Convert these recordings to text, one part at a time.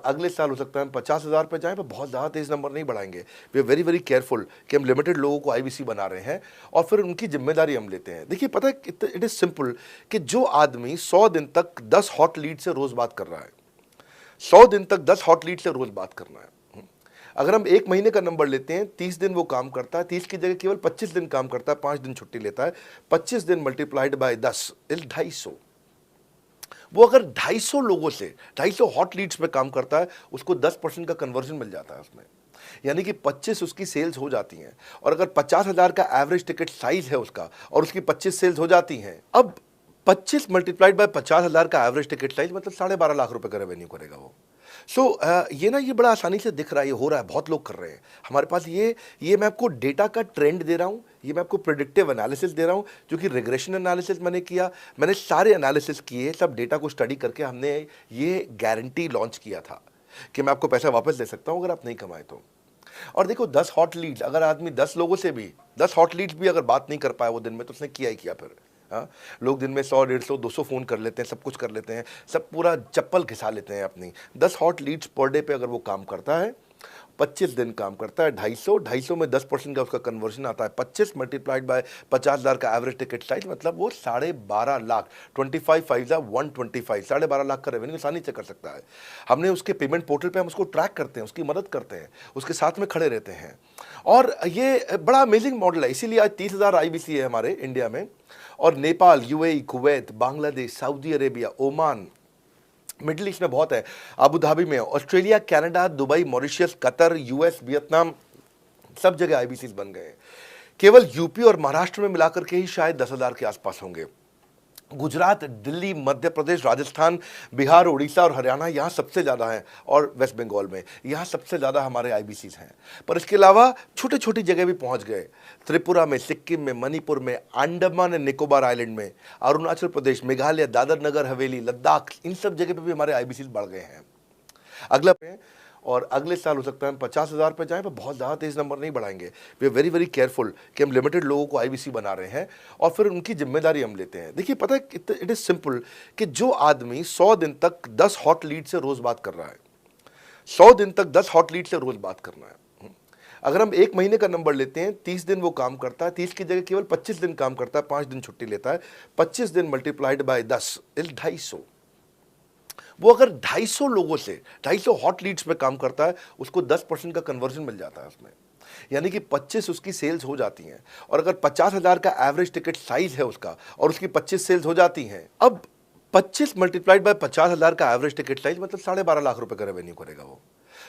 अगले साल हो सकता है हम 50,000 पे जाएं, पर बहुत ज़्यादा तेज़ नंबर नहीं बढ़ाएंगे। We are very very careful कि हम लिमिटेड लोगों को आईबीसी बना रहे हैं और फिर उनकी जिम्मेदारी हम लेते हैं। देखिए, पता है इट इज़ सिंपल कि जो आदमी 100 दिन तक 10 हॉट लीड से रोज़ बात कर रहा है, 100 दिन तक 10 हॉट लीड से रोज़ बात करना है। अगर हम 1 महीने का नंबर लेते हैं, 30 दिन वो काम करता है, 30 की जगह केवल 25 दिन काम करता है, 5 दिन छुट्टी लेता है, 25 दिन मल्टीप्लाइड बाय 10 इज 250। वो अगर 250 लोगों से 250 हॉट लीड्स पे काम करता है, उसको 10% का कन्वर्जन मिल जाता है उसमें, यानी कि 25 उसकी सेल्स हो जाती हैं। और अगर 50,000 का एवरेज टिकट साइज है उसका और उसकी 25 सेल्स हो जाती हैं, अब 25 मल्टीप्लाइड बाय 50,000 का एवरेज टिकट साइज मतलब 12.5 लाख रुपए का रेवेन्यू करेगा वो। ये बड़ा आसानी से दिख रहा है, ये हो रहा है, बहुत लोग कर रहे हैं। हमारे पास ये मैं आपको डेटा का ट्रेंड दे रहा हूँ, ये मैं आपको प्रिडिक्टिव एनालिसिस दे रहा हूँ, जो कि रिग्रेशन एनालिसिस मैंने किया, मैंने सारे एनालिसिस किए, सब डेटा को स्टडी करके हमने ये गारंटी लॉन्च किया था कि मैं आपको पैसा वापस दे सकता हूँ अगर आप नहीं कमाए तो। और देखो, 10 हॉट लीड्स, अगर आदमी 10 लोगों से भी 10 हॉट लीड्स भी अगर बात नहीं कर पाया वो दिन में, तो उसने किया ही किया फिर। हाँ, लोग दिन में 100, 150, 200 फ़ोन कर लेते हैं, सब कुछ कर लेते हैं, सब पूरा चप्पल घिसा लेते हैं अपनी। 10 हॉट लीड्स पर डे पे अगर वो काम करता है, 25 दिन काम करता है, 250 में 10% का उसका कन्वर्जन आता है, 25 मल्टीप्लाइड बाय 50,000 का एवरेज टिकट साइज मतलब वो 12.5 लाख, 25 5 125, 12.5 लाख का रेवेन्यू आसानी से कर सकता है। हमने उसके पेमेंट पोर्टल पे हम उसको ट्रैक करते हैं, उसकी मदद करते हैं, उसके साथ में खड़े रहते हैं। और ये बड़ा अमेजिंग मॉडल है, इसीलिए आज 30,000 आईबीसी है हमारे इंडिया में। और Nepal, UAE, Kuwait, Bangladesh, Saudi Arabia, Oman, middle east में बहुत है, अबू धाबी में, Australia, Canada, Dubai, Mauritius, Qatar, US, Vietnam, सब जगह आईबीसीज बन गए हैं। केवल यूपी और महाराष्ट्र में मिलाकर के ही शायद 10,000 के आसपास होंगे। गुजरात, दिल्ली, मध्य प्रदेश, राजस्थान, बिहार, उड़ीसा और हरियाणा यहाँ सबसे ज़्यादा हैं, और वेस्ट बंगाल में यहाँ सबसे ज़्यादा हमारे आईबीसीज हैं। पर इसके अलावा छोटी छोटी जगह भी पहुँच गए, त्रिपुरा में, सिक्किम में, मणिपुर में, अंडमान एंड निकोबार आइलैंड में, अरुणाचल प्रदेश, मेघालय, दादर नगर हवेली, लद्दाख, इन सब जगह पर भी हमारे आईबीसीज बढ़ गए हैं। अगला और अगले साल हो सकता है हम 50,000 पे जाएं, पर बहुत ज़्यादा तेज़ नंबर नहीं बढ़ाएंगे। We are very very careful कि हम लिमिटेड लोगों को आईबीसी बना रहे हैं और फिर उनकी जिम्मेदारी हम लेते हैं। देखिए, पता है इट इज़ सिंपल कि जो आदमी 100 दिन तक 10 हॉट लीड से रोज़ बात कर रहा है, 100 दिन तक 10 हॉट लीड से रोज़ बात करना है। अगर हम 1 महीने का नंबर लेते हैं, 30 दिन वो काम करता है, 30 की जगह केवल 25 दिन काम करता है, 5 दिन छुट्टी लेता है, 25 दिन मल्टीप्लाइड बाय 10 इज 250। वो अगर 250 लोगों से 250 हॉट लीड्स पे काम करता है, उसको 10% का कन्वर्जन मिल जाता है उसमें, यानी कि 25 उसकी सेल्स हो जाती हैं। और अगर 50,000 का एवरेज टिकट साइज है उसका और उसकी 25 सेल्स हो जाती हैं, अब 25 मल्टीप्लाइड बाय 50,000 का एवरेज टिकट साइज मतलब 12.5 लाख रुपए का रेवेन्यू करेगा वो।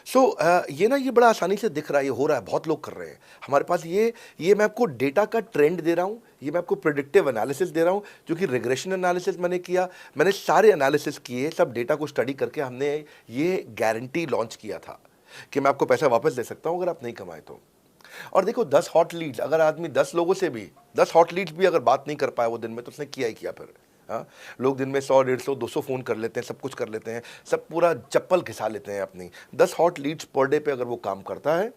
ये बड़ा आसानी से दिख रहा है, ये हो रहा है, बहुत लोग कर रहे हैं। हमारे पास ये मैं आपको डेटा का ट्रेंड दे रहा हूँ, ये मैं आपको प्रिडिक्टिव एनालिसिस दे रहा हूँ, जो कि रिग्रेशन एनालिसिस मैंने किया, मैंने सारे एनालिसिस किए, सब डेटा को स्टडी करके हमने ये गारंटी लॉन्च किया था कि मैं आपको पैसा वापस दे सकता हूँ अगर आप नहीं कमाए तो। और देखो, 10 हॉट लीड्स, अगर आदमी 10 लोगों से भी 10 हॉट लीड्स भी अगर बात नहीं कर पाया वो दिन में, तो उसने किया ही किया फिर। हाँ, लोग दिन में 100, 150, 200 फ़ोन कर लेते हैं, सब कुछ कर लेते हैं, सब पूरा चप्पल घिसा लेते हैं अपनी। 10 हॉट लीड्स पर डे पे अगर वो काम करता है,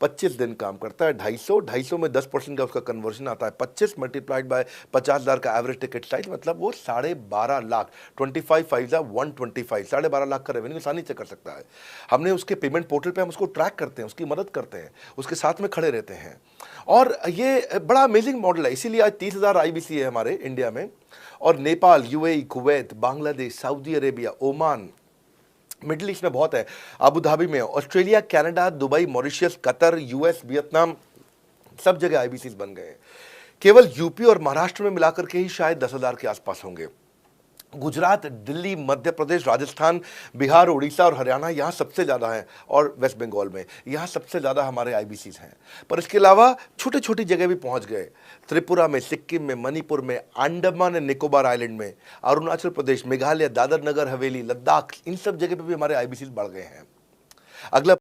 25 दिन काम करता है, 250 में 10% का उसका कन्वर्जन आता है, 25 मल्टीप्लाइड बाय 50,000 का एवरेज टिकट साइज मतलब वो 12.5 लाख, 25 5 125, 12.5 लाख का रेवेन्यू आसानी से कर सकता है। हमने उसके पेमेंट पोर्टल पे हम उसको ट्रैक करते हैं, उसकी मदद करते हैं, उसके साथ में खड़े रहते हैं। और ये बड़ा अमेजिंग मॉडल है, इसीलिए आज 30,000 आईबीसी है हमारे इंडिया में। और Nepal, UAE, Kuwait, Bangladesh, Saudi Arabia, Oman, middle east में बहुत है, अबू धाबी में, Australia, Canada, Dubai, Mauritius, Qatar, US, Vietnam, सब जगह आईबीसीज बन गए हैं। केवल यूपी और महाराष्ट्र में मिलाकर के ही शायद 10,000 के आसपास होंगे। गुजरात, दिल्ली, मध्य प्रदेश, राजस्थान, बिहार, उड़ीसा और हरियाणा यहाँ सबसे ज़्यादा हैं, और वेस्ट बंगाल में यहाँ सबसे ज़्यादा हमारे आईबीसीज हैं। पर इसके अलावा छोटी छोटी जगह भी पहुँच गए, त्रिपुरा में, सिक्किम में, मणिपुर में, अंडमान एंड निकोबार आइलैंड में, अरुणाचल प्रदेश, मेघालय, दादर नगर हवेली, लद्दाख, इन सब जगह पर भी हमारे आईबीसीज बढ़ गए हैं। अगला